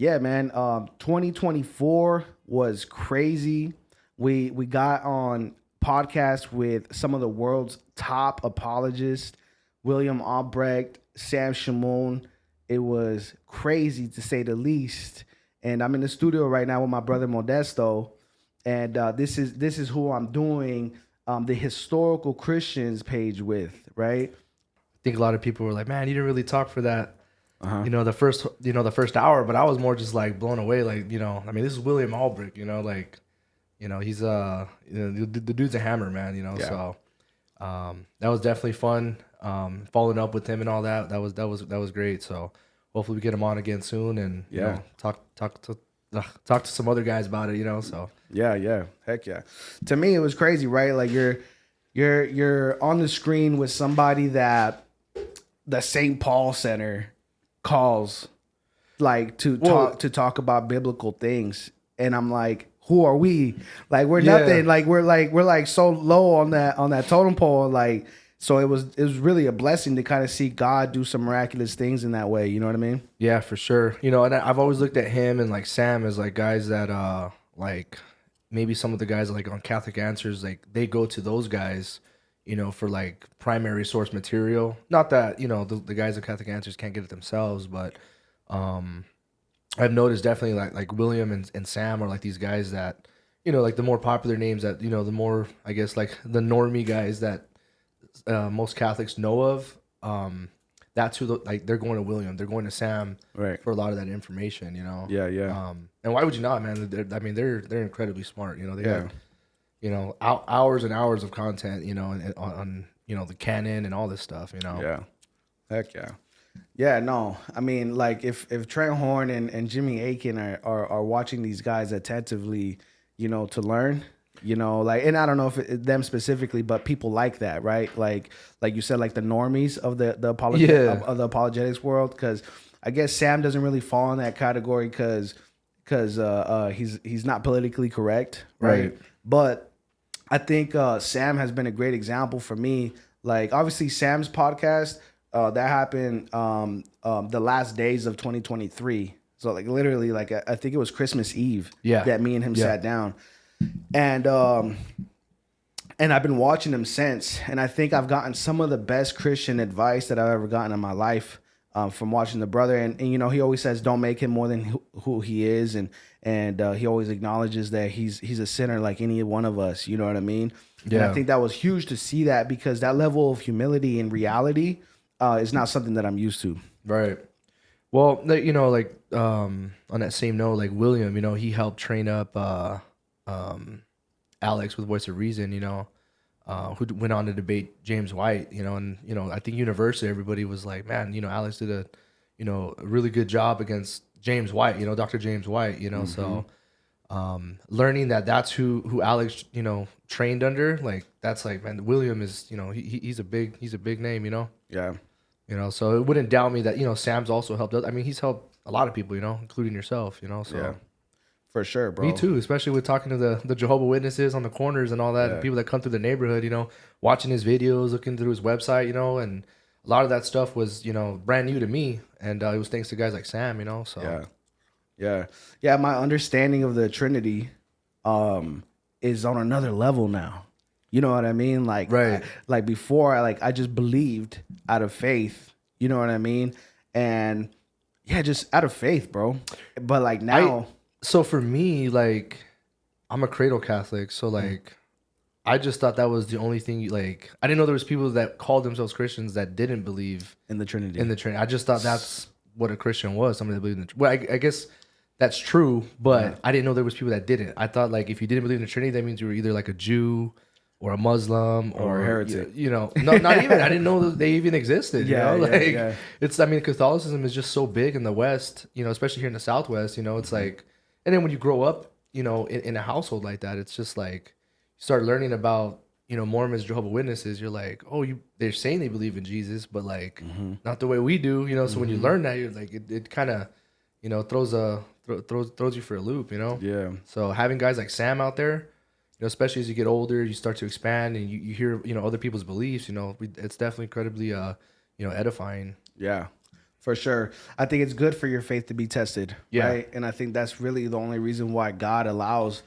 Yeah, man. 2024 was crazy. We got on podcast with some of the world's top apologists, William Albrecht, Sam Shimon. It was crazy to say the least. And I'm in the studio right now with my brother Modesto, and this is who I'm doing the historical Christians page with, right? I think a lot of people were like, "Man, you didn't really talk for that." The first hour, but I was more just like blown away. Like, I mean, this is William Albrecht, he's the dude's a hammer, man, Yeah. So that was definitely fun. Following up with him and all that was great. So hopefully we get him on again soon and talk to some other guys about it, so Yeah, heck yeah. To me, it was crazy, right? Like you're on the screen with somebody that the St. Paul Center calls like to talk about biblical things, and I'm like, who are we? Like we're nothing. Like we're so low on that totem pole. Like, so it was really a blessing to kind of see God do some miraculous things in that way. You know what I mean? Yeah, for sure. And I've always looked at him and like Sam as like guys that like maybe some of the guys like on Catholic Answers, like they go to those guys, for like primary source material. Not that, the guys at Catholic Answers can't get it themselves, but I've noticed definitely like William and Sam are like these guys that, like the more popular names that, the more, I guess, like the normie guys that most Catholics know of. That's who like they're going to William, they're going to Sam, right, for a lot of that information, Yeah. And why would you not, man? They're incredibly smart. They got hours and hours of content, on the canon and all this stuff, Yeah, heck yeah. Yeah, no, I mean, like if Trent Horn and Jimmy Aiken are watching these guys attentively, to learn, like, and I don't know if them specifically, but people like that, right? Like you said, like the normies of the apologetics world, because I guess Sam doesn't really fall in that category because he's not politically correct, right? But I think Sam has been a great example for me. Like obviously Sam's podcast that happened the last days of 2023. So like literally like I think it was Christmas Eve that me and him sat down. And I've been watching him since, and I think I've gotten some of the best Christian advice that I've ever gotten in my life from watching the brother. And he always says, "Don't make him more than who he is," and he always acknowledges that he's a sinner like any one of us. You know what I mean? Yeah. And I think that was huge to see that, because that level of humility and reality is not something that I'm used to. Right. Well, like on that same note, like William, he helped train up Alex with Voice of Reason, who went on to debate James White, and I think universally everybody was like, man, Alex did a really good job against James White, Dr. James White, Mm-hmm. So learning that's who Alex trained under, like that's like, man, William is he's a big name, Yeah. So it wouldn't doubt me that Sam's also helped. I mean, he's helped a lot of people, including yourself, so. Yeah. For sure, bro. Me too, especially with talking to the Jehovah's Witnesses on the corners and all that, and people that come through the neighborhood, watching his videos, looking through his website, and a lot of that stuff was, brand new to me, and it was thanks to guys like Sam, so. Yeah. My understanding of the Trinity is on another level now. You know what I mean? Like, right. Like before, I just believed out of faith. You know what I mean? And yeah, just out of faith, bro. But like now. So for me, like, I'm a cradle Catholic, so like, I just thought that was the only thing. Like, I didn't know there was people that called themselves Christians that didn't believe in the Trinity. I just thought that's what a Christian was. Somebody that believed in the Well, I guess that's true, but I didn't know there was people that didn't. I thought like if you didn't believe in the Trinity, that means you were either like a Jew or a Muslim or a heretic. No, not even. I didn't know that they even existed. It's. I mean, Catholicism is just so big in the West. Especially here in the Southwest. It's like. And then when you grow up, in a household like that, it's just like you start learning about, Mormons, Jehovah's Witnesses. You're like, oh, they're saying they believe in Jesus, but like not the way we do, So when you learn that, you're like, it kind of, throws you for a loop, Yeah. So having guys like Sam out there, especially as you get older, you start to expand and you hear, other people's beliefs. It's definitely incredibly, edifying. Yeah. For sure. I think it's good for your faith to be tested, Yeah. right? And I think that's really the only reason why God allows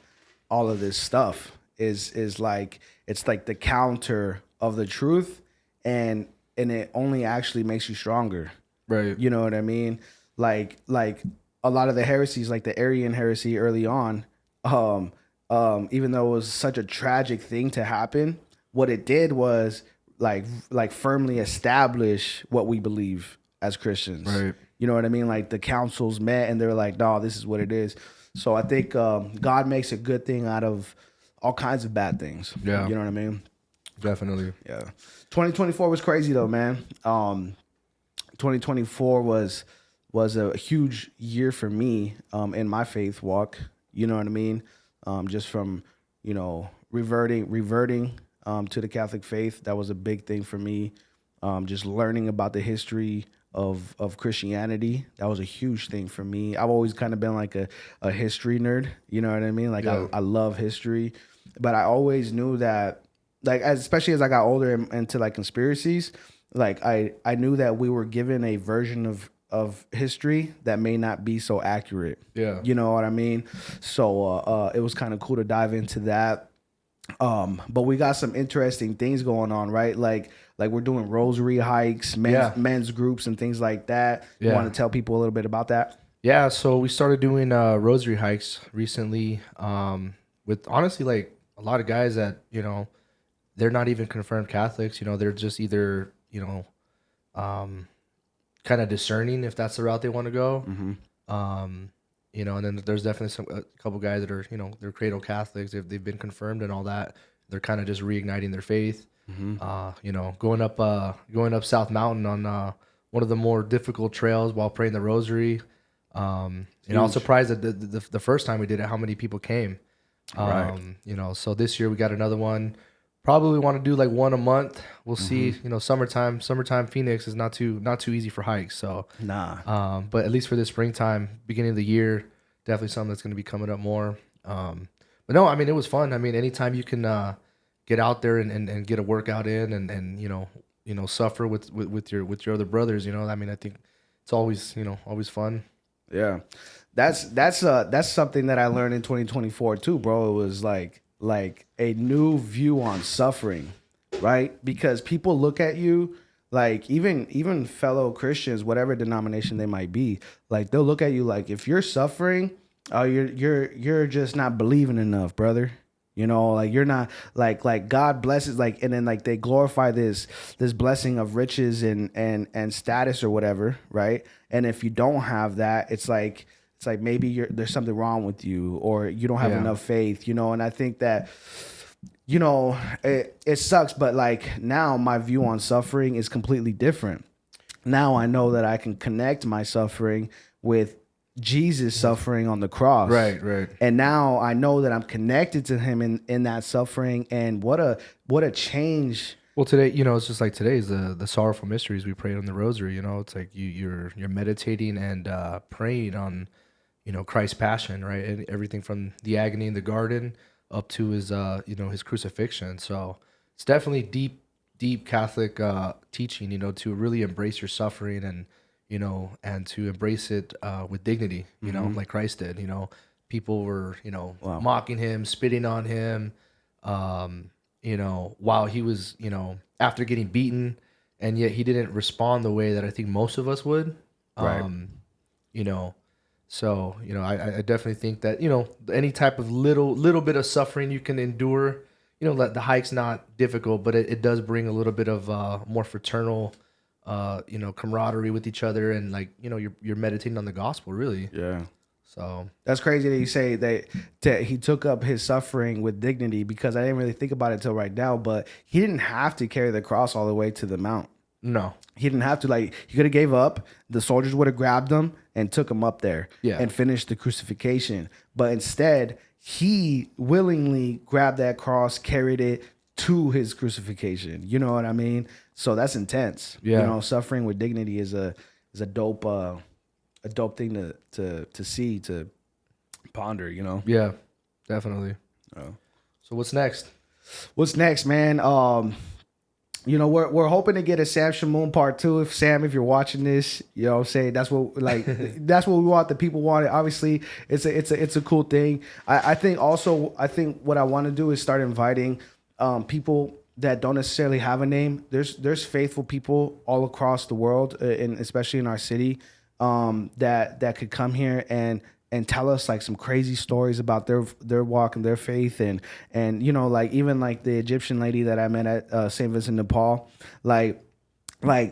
all of this stuff is like it's like the counter of the truth, and it only actually makes you stronger. Right. You know what I mean? Like a lot of the heresies, like the Arian heresy early on, even though it was such a tragic thing to happen, what it did was like firmly establish what we believe as Christians. Right. You know what I mean? Like the councils met and they're like, no, this is what it is. So I think God makes a good thing out of all kinds of bad things. Yeah. You know what I mean? Definitely. Yeah. 2024 was crazy though, man. 2024 was a huge year for me in my faith walk. You know what I mean? Just from, reverting to the Catholic faith. That was a big thing for me. Just learning about the history of Christianity. That was a huge thing for me. I've always kind of been like a history nerd. You know what I mean? Like I love history, but I always knew that, like, especially as I got older into like conspiracies, like I knew that we were given a version of history that may not be so accurate. Yeah. You know what I mean? So it was kind of cool to dive into that. But we got some interesting things going on, right? Like we're doing rosary hikes, men's groups and things like that. You want to tell people a little bit about that? Yeah, so we started doing rosary hikes recently with honestly like a lot of guys that, they're not even confirmed Catholics, they're just either, kind of discerning if that's the route they want to go. And then there's definitely a couple guys that are, they're cradle Catholics. They've been confirmed and all that. They're kind of just reigniting their faith. Going up South Mountain on one of the more difficult trails while praying the rosary. I was surprised that the first time we did it, how many people came. Right. So this year we got another one. Probably want to do like one a month. We'll see. Summertime Phoenix is not too easy for hikes. So but at least for this springtime, beginning of the year, definitely something that's going to be coming up more. But no, I mean, it was fun. I mean, anytime you can get out there and get a workout in and suffer with your other brothers, I mean, I think it's always fun. Yeah. That's something that I learned in 2024 too, bro. It was like a new view on suffering, right? Because people look at you, like even fellow Christians, whatever denomination they might be, like they'll look at you like, if you're suffering, oh, you're just not believing enough, brother. Like you're not like God blesses, like, and then like they glorify this blessing of riches and status or whatever, right? And if you don't have that, it's like maybe there's something wrong with you, or you don't have enough faith, and I think that, it sucks, but like now my view on suffering is completely different. Now I know that I can connect my suffering with Jesus suffering on the cross. Right. And now I know that I'm connected to him in that suffering, and what a change. Well, today, it's just like today's the sorrowful mysteries we prayed on the rosary. It's like you're meditating and praying on, Christ's passion, right? And everything from the agony in the garden up to his his crucifixion. So it's definitely deep Catholic teaching, to really embrace your suffering and and to embrace it with dignity, like Christ did. People were mocking him, spitting on him, while he was after getting beaten, and yet he didn't respond the way that I think most of us would. Right. So, I definitely think that, any type of little bit of suffering you can endure, the hike's not difficult, but it does bring a little bit of more fraternal, camaraderie with each other, and like, you're meditating on the gospel, really. Yeah. So that's crazy that you say that he took up his suffering with dignity, because I didn't really think about it till right now, but he didn't have to carry the cross all the way to the mount. No. He didn't have to. Like, he could have gave up. The soldiers would have grabbed him and took him up there and finished the crucifixion. But instead, he willingly grabbed that cross, carried it to his crucifixion. You know what I mean? So that's intense. Yeah. Suffering with dignity is a dope thing to see, to ponder. Yeah, definitely. Oh. So what's next? What's next, man? you know, we're hoping to get a Sam Shamoon part 2. If you're watching this, you know what I'm saying, that's what like that's what we want. The people want it. Obviously, it's a cool thing. I think what I want to do is start inviting people that don't necessarily have a name. There's faithful people all across the world, and especially in our city, that could come here and tell us like some crazy stories about their walk and their faith, and you know, like even like the Egyptian lady that I met at St. Vincent de Paul, like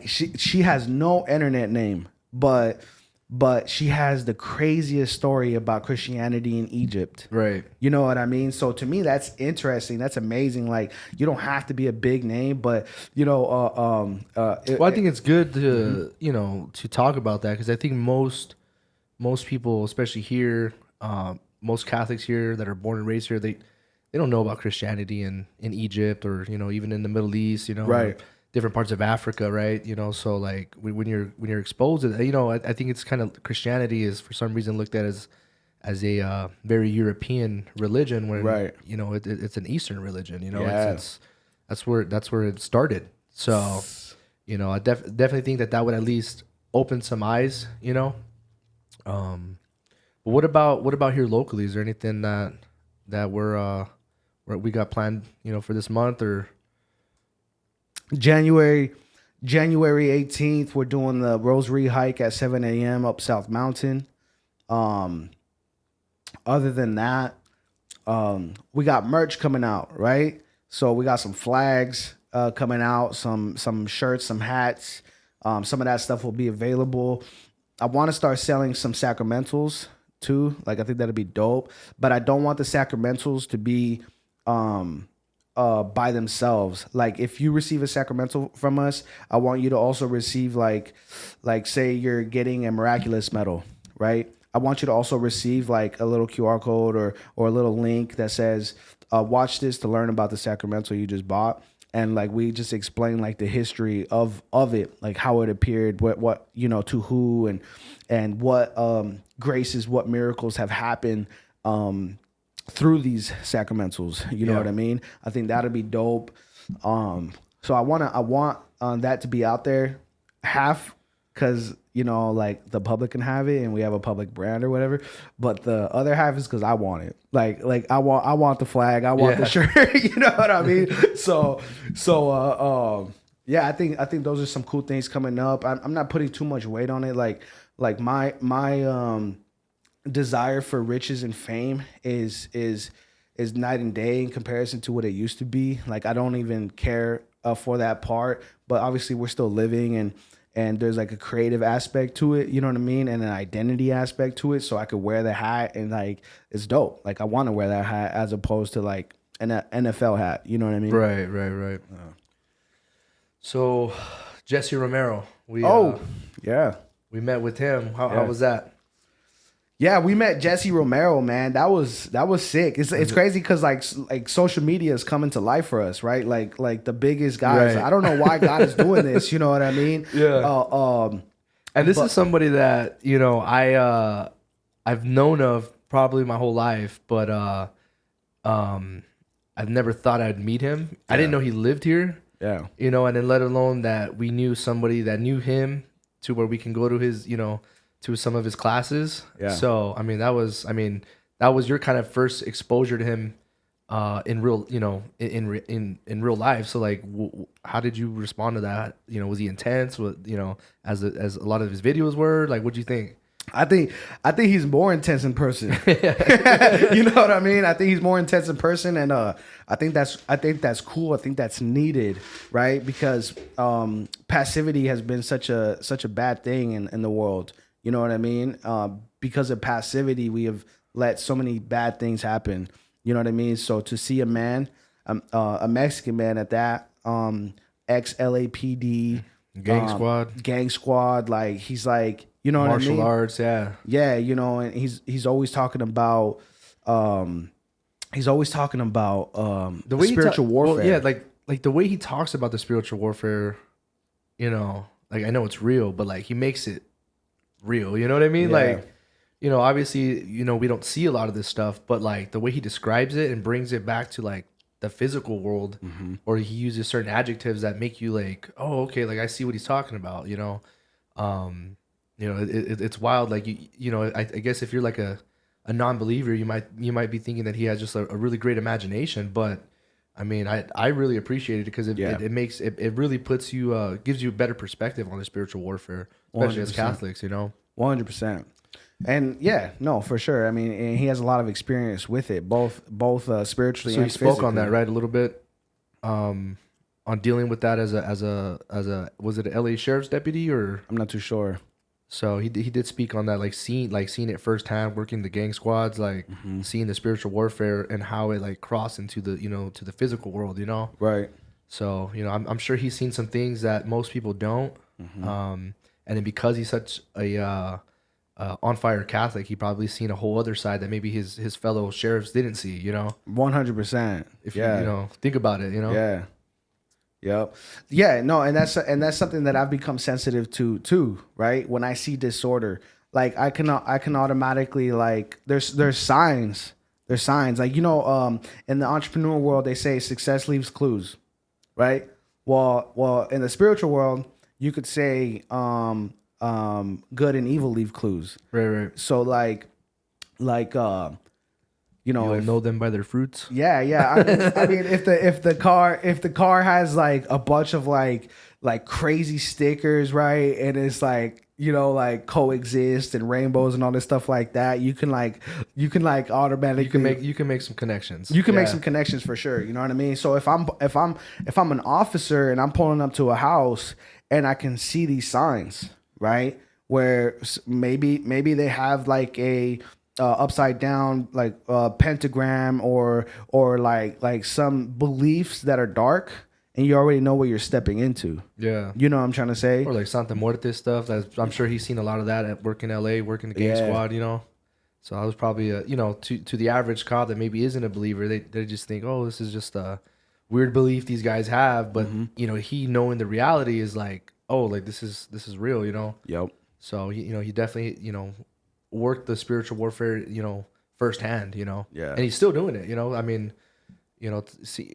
she has no internet name, but she has the craziest story about Christianity in Egypt. Right. You know what I mean? So to me, that's interesting. That's amazing. Like, you don't have to be a big name, but you know, well, I think it's good to you know, to talk about that, because I think most people, especially here, most Catholics here that are born and raised here, they don't know about Christianity in Egypt, or you know, even in the Middle East, you know, right, different parts of Africa, right? You know, so like when you're exposed to that, you know, I think it's kind of, Christianity is for some reason looked at as a very European religion, when right, you know, it's an Eastern religion, you know. Yeah. It's that's where it started. So you know, I definitely think that would at least open some eyes, you know. But what about here locally? Is there anything that we got planned, you know, for this month? Or January 18th, we're doing the Rosary hike at 7 a.m. up South Mountain. Other than that, we got merch coming out, right? So we got some flags coming out, some shirts, some hats. Some of that stuff will be available. I want to start selling some sacramentals too. Like, I think that'd be dope. But I don't want the sacramentals to be by themselves. Like, if you receive a sacramental from us, I want you to also receive like say you're getting a miraculous medal, right? I want you to also receive like a little QR code or a little link that says, watch this to learn about the sacramental you just bought. And like, we just explain like the history of it, like how it appeared, what you know, to who, and what graces, what miracles have happened through these sacramentals. You know what I mean? I think that'd be dope. So I want that to be out there, half because, you know, like the public can have it and we have a public brand or whatever, but the other half is because I want it. Like I want the flag, I want the shirt. You know what I mean? So yeah, I think those are some cool things coming up. I'm not putting too much weight on it. Like my desire for riches and fame is night and day in comparison to what it used to be. Like, I don't even care for that part, but obviously we're still living, and there's like a creative aspect to it, you know what I mean? And an identity aspect to it. So I could wear the hat and like, it's dope. Like, I want to wear that hat as opposed to like an NFL hat, you know what I mean? Right. So Jesse Romero, we met with him. How was that? Yeah, we met Jesse Romero, man. That was sick. It's crazy because like social media is coming to life for us, right? Like the biggest guys. Right. I don't know why God is doing this. You know what I mean? Yeah. And this is somebody that, you know, I've known of probably my whole life, but I've never thought I'd meet him. Yeah. I didn't know he lived here. Yeah. You know, and then let alone that we knew somebody that knew him to where we can go to his, you know, to some of his classes. Yeah. So, that was your kind of first exposure to him in real, you know, in real life. So like, how did you respond to that? You know, was he intense? What, you know, as a lot of his videos were? Like, what'd you think? I think he's more intense in person. You know what I mean? I think he's more intense in person, and I think that's cool. I think that's needed, right? Because passivity has been such a bad thing in the world. You know what I mean? Because of passivity, we have let so many bad things happen. You know what I mean? So to see a man, a Mexican man at that, ex-LAPD, gang squad, like he's like, you know what I mean? Martial arts, yeah. Yeah, you know, and he's always talking about the way spiritual warfare. Well, yeah, like the way he talks about the spiritual warfare, you know, like I know it's real, but like he makes it real, you know what I mean? Yeah. Like, you know, obviously, you know, we don't see a lot of this stuff, but like the way he describes it and brings it back to like the physical world, or he uses certain adjectives that make you like, oh, okay, like I see what he's talking about, it's wild. Like I guess if you're like a non-believer, you might be thinking that he has just a really great imagination, but I mean, I really appreciate it because it makes it really puts you gives you a better perspective on the spiritual warfare, especially 100%. As Catholics, 100%. And yeah, no, for sure. I mean, and he has a lot of experience with it, both spiritually. So and he spoke physically. on that, right, a little bit, on dealing with that as a was it an LA sheriff's deputy, or I'm not too sure. So he did speak on that, like seeing it firsthand, working the gang squads, like seeing the spiritual warfare and how it like crossed into the to the physical world, Right. So I'm sure he's seen some things that most people don't, and then because he's such a on fire Catholic, he probably seen a whole other side that maybe his fellow sheriffs didn't see. 100%. If you think about it, Yeah. Yep. Yeah, no, and that's something that I've become sensitive to too, right? When I see disorder, like I can automatically, like there's signs. There's signs. Like, in the entrepreneur world they say success leaves clues, right? Well, in the spiritual world, you could say good and evil leave clues. Right. So like you'll know them by their fruits. Yeah. I mean, if the car has like a bunch of like crazy stickers, right, and it's like like coexist and rainbows and all this stuff like that, you can automatically you can make some connections. You can make some connections for sure. You know what I mean? So if I'm an officer and I'm pulling up to a house and I can see these signs, right, where maybe they have like a upside down like pentagram or like some beliefs that are dark, and you already know what you're stepping into. Yeah, you know what I'm trying to say. Or like Santa Muerte stuff. I'm sure he's seen a lot of that at work in LA, working the gang squad. So I was probably to the average cop that maybe isn't a believer, they just think, oh, this is just a weird belief these guys have, but he knowing the reality is like, oh, like this is real. Yep. So he definitely worked the spiritual warfare, firsthand, Yeah. And he's still doing it, I mean,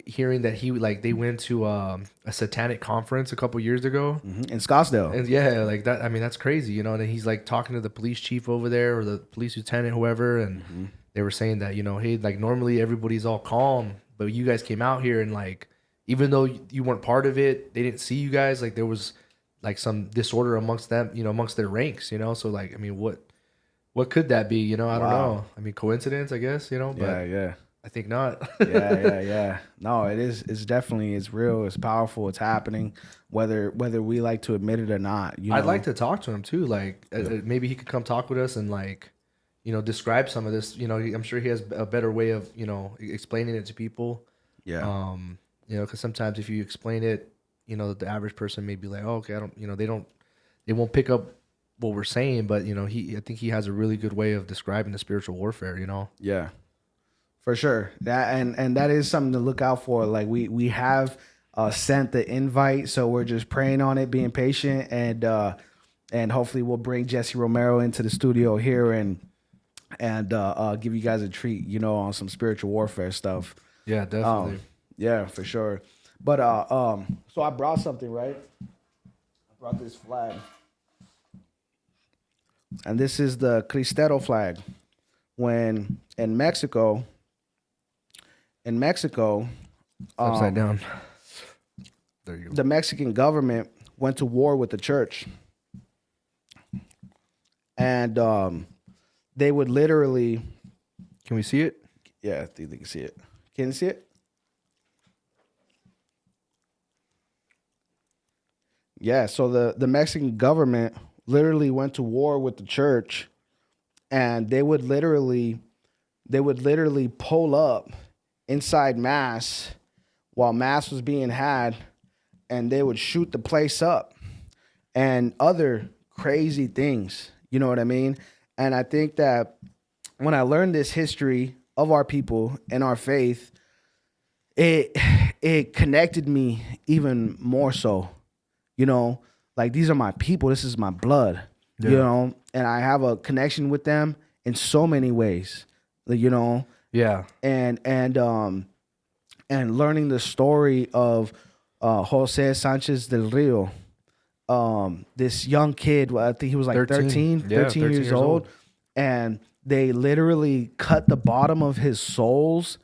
hearing that they went to a satanic conference a couple years ago in Scottsdale. And yeah, like that, I mean, that's crazy, and then he's like talking to the police chief over there or the police lieutenant, whoever, and they were saying that, hey, like normally everybody's all calm, but you guys came out here and like, even though you weren't part of it, they didn't see you guys, like there was like some disorder amongst them, amongst their ranks, so like, I mean, what could that be? I don't know. I mean, coincidence, I guess, but yeah. I think not. yeah. No, it is. It's definitely, it's real. It's powerful. It's happening, whether we like to admit it or not. I'd like to talk to him too. Like maybe he could come talk with us and like, describe some of this. I'm sure he has a better way of, explaining it to people. Yeah. Because sometimes if you explain it, the average person may be like, oh, okay, I don't, they won't pick up what we're saying, but I think he has a really good way of describing the spiritual warfare. Yeah, for sure. That and that is something to look out for. Like we have sent the invite, so we're just praying on it, being patient, and hopefully we'll bring Jesse Romero into the studio here and give you guys a treat, on some spiritual warfare stuff. Yeah, definitely. Yeah, for sure. But so I brought something, right? I brought this flag. And this is the Cristeros flag. When in Mexico, upside down. There you go. The Mexican government went to war with the church. And they would literally... Can we see it? Yeah, I think they can see it. Can you see it? Yeah, so the Mexican government literally went to war with the church, and they would literally pull up inside mass while mass was being had, and they would shoot the place up and other crazy things. You know what I mean? And I think that when I learned this history of our people and our faith, it connected me even more so. Like these are my people. This is my blood. Yeah. And I have a connection with them in so many ways. Yeah. And and learning the story of Jose Sanchez del Rio, this young kid, I think he was like 13 years old, and they literally cut the bottom of his soles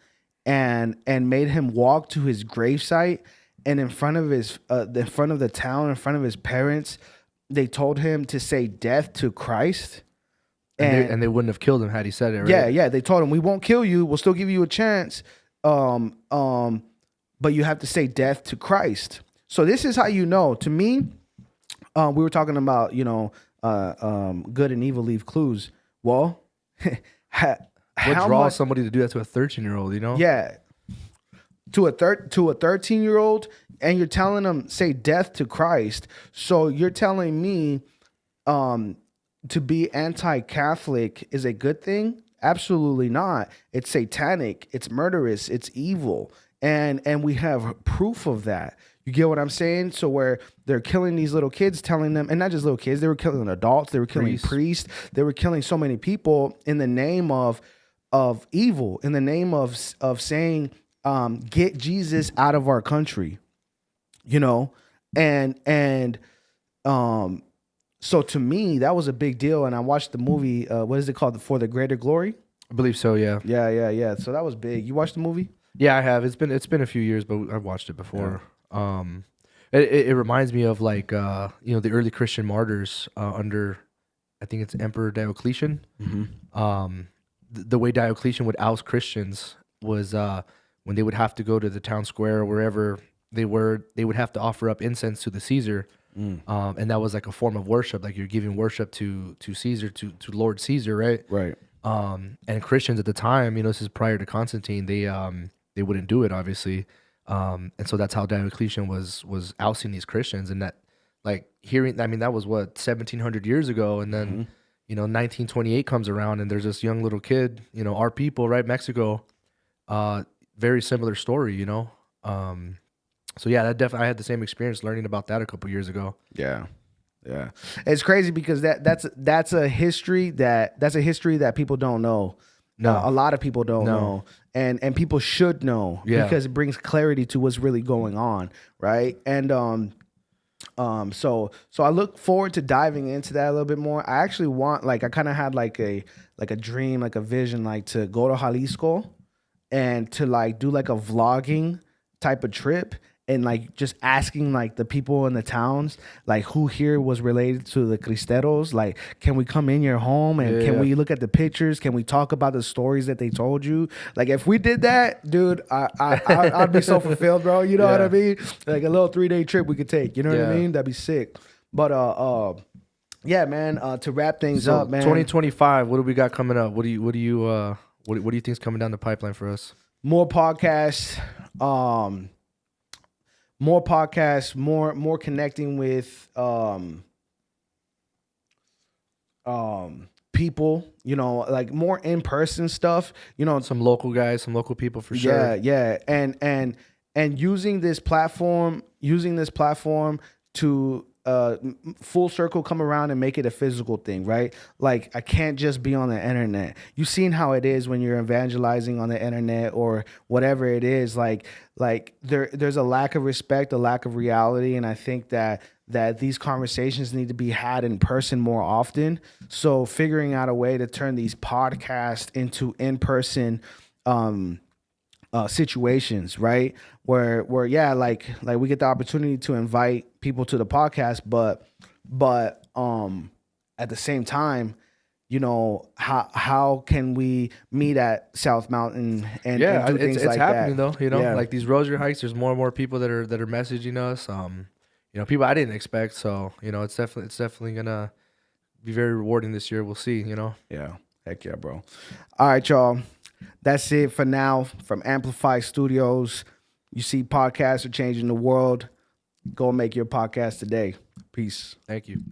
and made him walk to his gravesite, and in front of the town, in front of his parents, they told him to say death to Christ. And they wouldn't have killed him had he said it, right? Yeah. They told him, we won't kill you. We'll still give you a chance. But you have to say death to Christ. So this is how you know. To me, we were talking about, good and evil leave clues. Well, what draws somebody to do that to a 13-year-old, Yeah. To a 13-year-old, and you're telling them, say death to Christ. So you're telling me to be anti-Catholic is a good thing? Absolutely not. It's satanic. It's murderous. It's evil. And we have proof of that. You get what I'm saying? So where they're killing these little kids, telling them, and not just little kids, they were killing adults, they were killing priests, they were killing so many people in the name of evil, in the name of saying, get Jesus out of our country, and so to me, that was a big deal. And I watched the movie, what is it called? For the Greater Glory? I believe so, yeah. Yeah. So that was big. You watched the movie? Yeah, I have. It's been a few years, but I've watched it before. Yeah. It reminds me of like the early Christian martyrs under, I think it's Emperor Diocletian. Mm-hmm. The way Diocletian would oust Christians was when they would have to go to the town square or wherever they would have to offer up incense to the Caesar. And that was like a form of worship, like you're giving worship to Caesar, to Lord Caesar, right? Right. And Christians at the time, this is prior to Constantine, they wouldn't do it, obviously. And so that's how Diocletian was ousting these Christians, and that, like, that was what, 1700 years ago, and then 1928 comes around, and there's this young little kid, our people, right, Mexico, very similar story, So yeah, that definitely, I had the same experience learning about that a couple years ago. Yeah. It's crazy because that's a history that people don't know. No, a lot of people don't know, and people should know because it brings clarity to what's really going on, right? And so I look forward to diving into that a little bit more. I actually want, I kind of had like a dream, like a vision, like to go to Jalisco and to do like a vlogging type of trip. And just asking the people in the towns, who here was related to the Cristeros, can we come in your home and can we look at the pictures? Can we talk about the stories that they told you? If we did that, dude, I'd be so fulfilled, bro. You know what I mean? Like a little 3-day trip we could take. You know what I mean? That'd be sick. But yeah, man. To wrap things up, man. 2025. What do we got coming up? What do you think is coming down the pipeline for us? More podcasts. More podcasts, more connecting with people, more in-person stuff, some local guys, some local people for sure. Yeah. And using this platform to full circle come around and make it a physical thing, right? I can't just be on the internet. You've seen how it is when you're evangelizing on the internet or whatever it is. There's a lack of respect, a lack of reality, and I think that these conversations need to be had in person more often. So figuring out a way to turn these podcasts into in-person situations, right? Where we get the opportunity to invite people to the podcast, but at the same time, how can we meet at South Mountain and do things it's like happening that? Though, like these Rosary hikes, there's more and more people that are messaging us. People I didn't expect. So it's definitely gonna be very rewarding this year. We'll see. Yeah, heck yeah, bro. All right, y'all. That's it for now from Amplify Studios. You see, podcasts are changing the world. Go make your podcast today. Peace. Thank you.